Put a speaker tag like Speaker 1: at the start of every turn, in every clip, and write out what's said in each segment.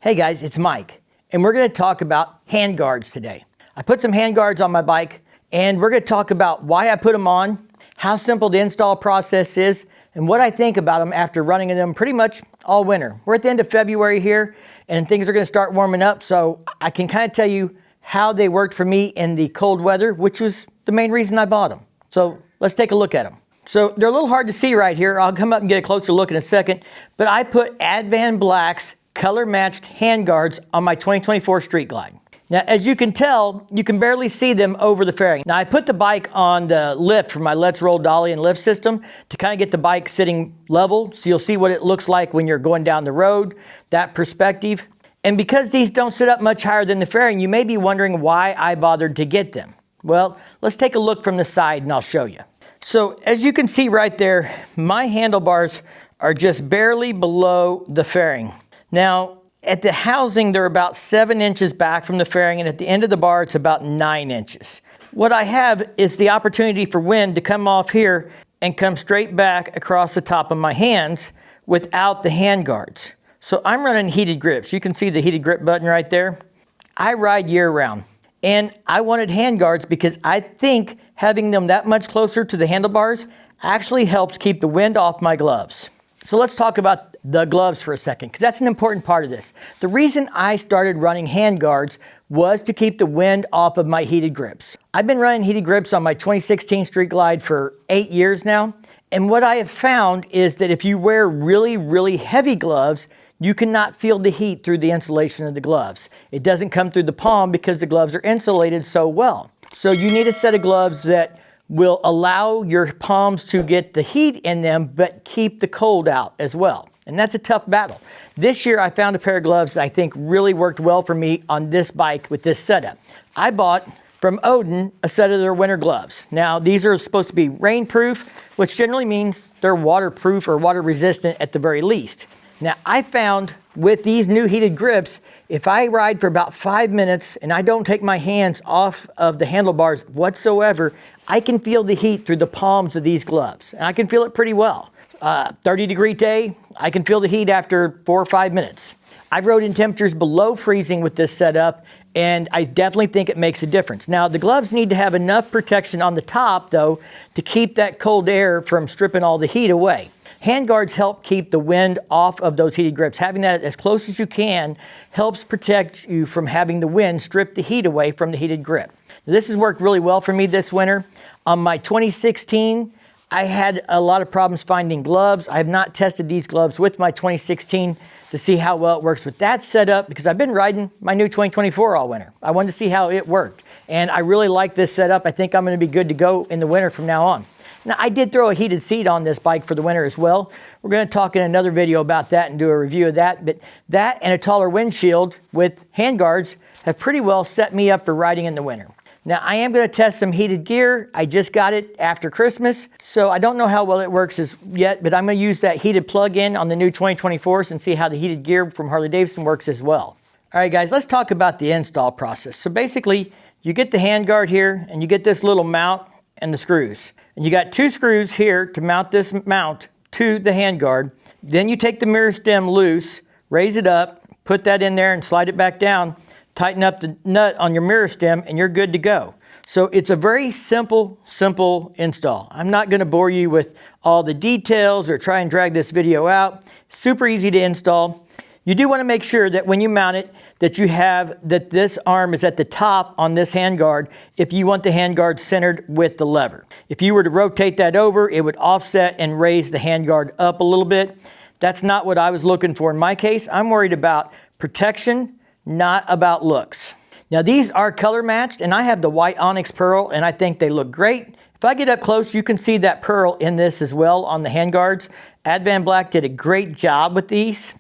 Speaker 1: Hey guys, it's Mike, and we're going to talk about handguards today. I put some handguards on my bike, and we're going to talk about why I put them on, how simple the install process is, and what I think about them after running in them pretty much all winter. We're at the end of February here, and things are going to start warming up, so I can kind of tell you how they worked for me in the cold weather, which was the main reason I bought them. So let's take a look at them. So they're a little hard to see right here. I'll come up and get a closer look in a second, but I put ADVANBLACK's color-matched handguards on my 2024 Street Glide. Now, as you can tell, you can barely see them over the fairing. Now, I put the bike on the lift for my Let's Roll dolly and lift system to kind of get the bike sitting level, so you'll see what it looks like when you're going down the road, that perspective. And because these don't sit up much higher than the fairing, you may be wondering why I bothered to get them. Well, let's take a look from the side and I'll show you. So, as you can see right there, my handlebars are just barely below the fairing. Now, at the housing, they're about 7 inches back from the fairing, and at the end of the bar, it's about 9 inches. What I have is the opportunity for wind to come off here and come straight back across the top of my hands without the handguards. So I'm running heated grips. You can see the heated grip button right there. I ride year round, and I wanted handguards because I think having them that much closer to the handlebars actually helps keep the wind off my gloves. So let's talk about the gloves for a second, because that's an important part of this. The reason I started running handguards was to keep the wind off of my heated grips. I've been running heated grips on my 2016 Street Glide for 8 years now, and what I have found is that if you wear really heavy gloves, you cannot feel the heat through the insulation of the gloves. It doesn't come through the palm because the gloves are insulated so well. So you need a set of gloves that will allow your palms to get the heat in them, but keep the cold out as well. And that's a tough battle. This year I found a pair of gloves that I think really worked well for me on this bike with this setup. I bought from Odin a set of their winter gloves. Now these are supposed to be rainproof, which generally means they're waterproof or water resistant at the very least. Now I found with these new heated grips, if I ride for about 5 minutes and I don't take my hands off of the handlebars whatsoever, I can feel the heat through the palms of these gloves. And I can feel it pretty well. 30-degree day, I can feel the heat after 4 or 5 minutes. I've rode in temperatures below freezing with this setup, and I definitely think it makes a difference. Now, the gloves need to have enough protection on the top, though, to keep that cold air from stripping all the heat away. Handguards help keep the wind off of those heated grips. Having that as close as you can helps protect you from having the wind strip the heat away from the heated grip. Now, this has worked really well for me this winter. On my 2016, I had a lot of problems finding gloves. I have not tested these gloves with my 2016 to see how well it works with that setup because I've been riding my new 2024 all winter. I wanted to see how it worked, and I really like this setup. I think I'm going to be good to go in the winter from now on. Now, I did throw a heated seat on this bike for the winter as well. We're going to talk in another video about that and do a review of that. But that and a taller windshield with handguards have pretty well set me up for riding in the winter. Now, I am going to test some heated gear. I just got it after Christmas, so I don't know how well it works as yet, but I'm going to use that heated plug-in on the new 2024s and see how the heated gear from Harley Davidson works as well. All right, guys, let's talk about the install process. So basically, you get the handguard here, and you get this little mount and the screws. And you got 2 screws here to mount this mount to the handguard. Then you take the mirror stem loose, raise it up, put that in there and slide it back down, tighten up the nut on your mirror stem, and you're good to go. So it's a very simple install. I'm not going to bore you with all the details or try and drag this video out. Super easy to install. You do want to make sure that when you mount it, that this arm is at the top on this handguard if you want the handguard centered with the lever. If you were to rotate that over, it would offset and raise the handguard up a little bit. That's not what I was looking for in my case. I'm worried about protection, not about looks. Now these are color matched, and I have the white onyx pearl, and I think they look great. If I get up close, you can see that pearl in this as well on the handguards. ADVANBLACK did a great job with these.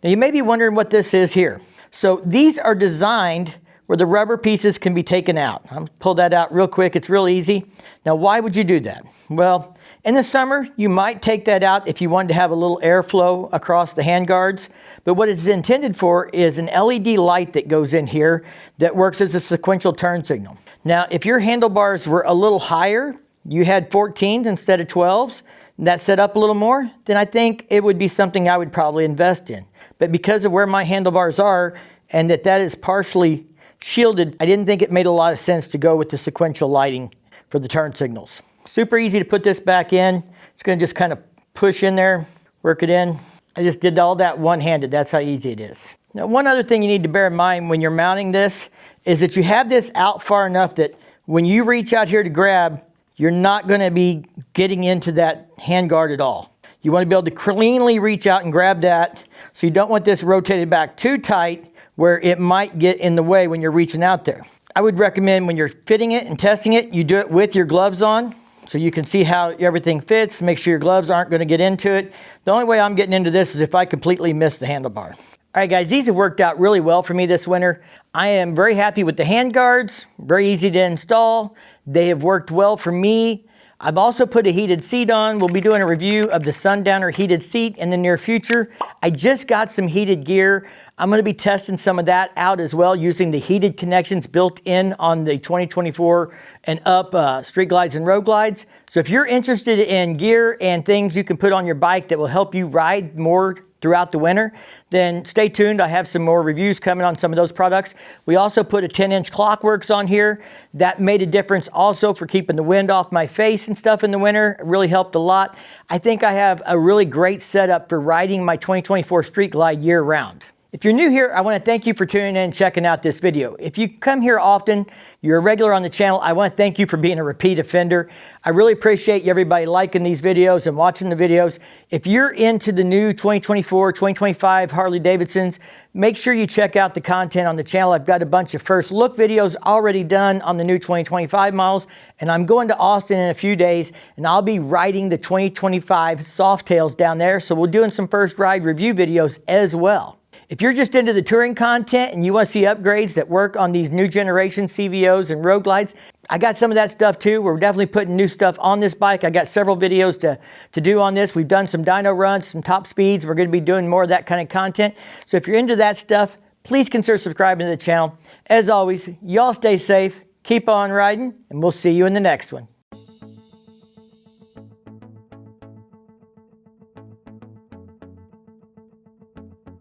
Speaker 1: Now you may be wondering what this is here. So these are designed where the rubber pieces can be taken out. I'll pull that out real quick. It's real easy. Now, why would you do that? Well, in the summer, you might take that out if you wanted to have a little airflow across the handguards. But what it's intended for is an LED light that goes in here that works as a sequential turn signal. Now, if your handlebars were a little higher, you had 14s instead of 12s, that set up a little more, then I think it would be something I would probably invest in. But because of where my handlebars are and that is partially shielded, I didn't think it made a lot of sense to go with the sequential lighting for the turn signals. Super easy to put this back in. It's going to just kind of push in there, work it in. I just did all that one-handed. That's how easy it is. Now, one other thing you need to bear in mind when you're mounting this is that you have this out far enough that when you reach out here to grab, you're not going to be getting into that handguard at all. You want to be able to cleanly reach out and grab that, so you don't want this rotated back too tight where it might get in the way when you're reaching out there. I would recommend when you're fitting it and testing it, you do it with your gloves on so you can see how everything fits. Make sure your gloves aren't going to get into it. The only way I'm getting into this is if I completely miss the handlebar. All right, guys, these have worked out really well for me this winter. I am very happy with the handguards, very easy to install. They have worked well for me. I've also put a heated seat on. We'll be doing a review of the Sundowner heated seat in the near future. I just got some heated gear. I'm going to be testing some of that out as well using the heated connections built in on the 2024 and up Street Glides and Road Glides. So if you're interested in gear and things you can put on your bike that will help you ride more throughout the winter, then stay tuned. I have some more reviews coming on some of those products. We also put a 10-inch Clockworks on here. That made a difference also for keeping the wind off my face and stuff in the winter. It really helped a lot. I think I have a really great setup for riding my 2024 Street Glide year round. If you're new here, I want to thank you for tuning in and checking out this video. If you come here often, you're a regular on the channel, I want to thank you for being a repeat offender. I really appreciate everybody liking these videos and watching the videos. If you're into the new 2024, 2025 Harley Davidsons, make sure you check out the content on the channel. I've got a bunch of first look videos already done on the new 2025 models, and I'm going to Austin in a few days, and I'll be riding the 2025 Softails down there, so we're doing some first ride review videos as well. If you're just into the touring content and you want to see upgrades that work on these new generation CVOs and Road Glides, I got some of that stuff too. We're definitely putting new stuff on this bike. I got several videos to do on this. We've done some dyno runs, some top speeds. We're going to be doing more of that kind of content. So if you're into that stuff, please consider subscribing to the channel. As always, y'all stay safe, keep on riding, and we'll see you in the next one.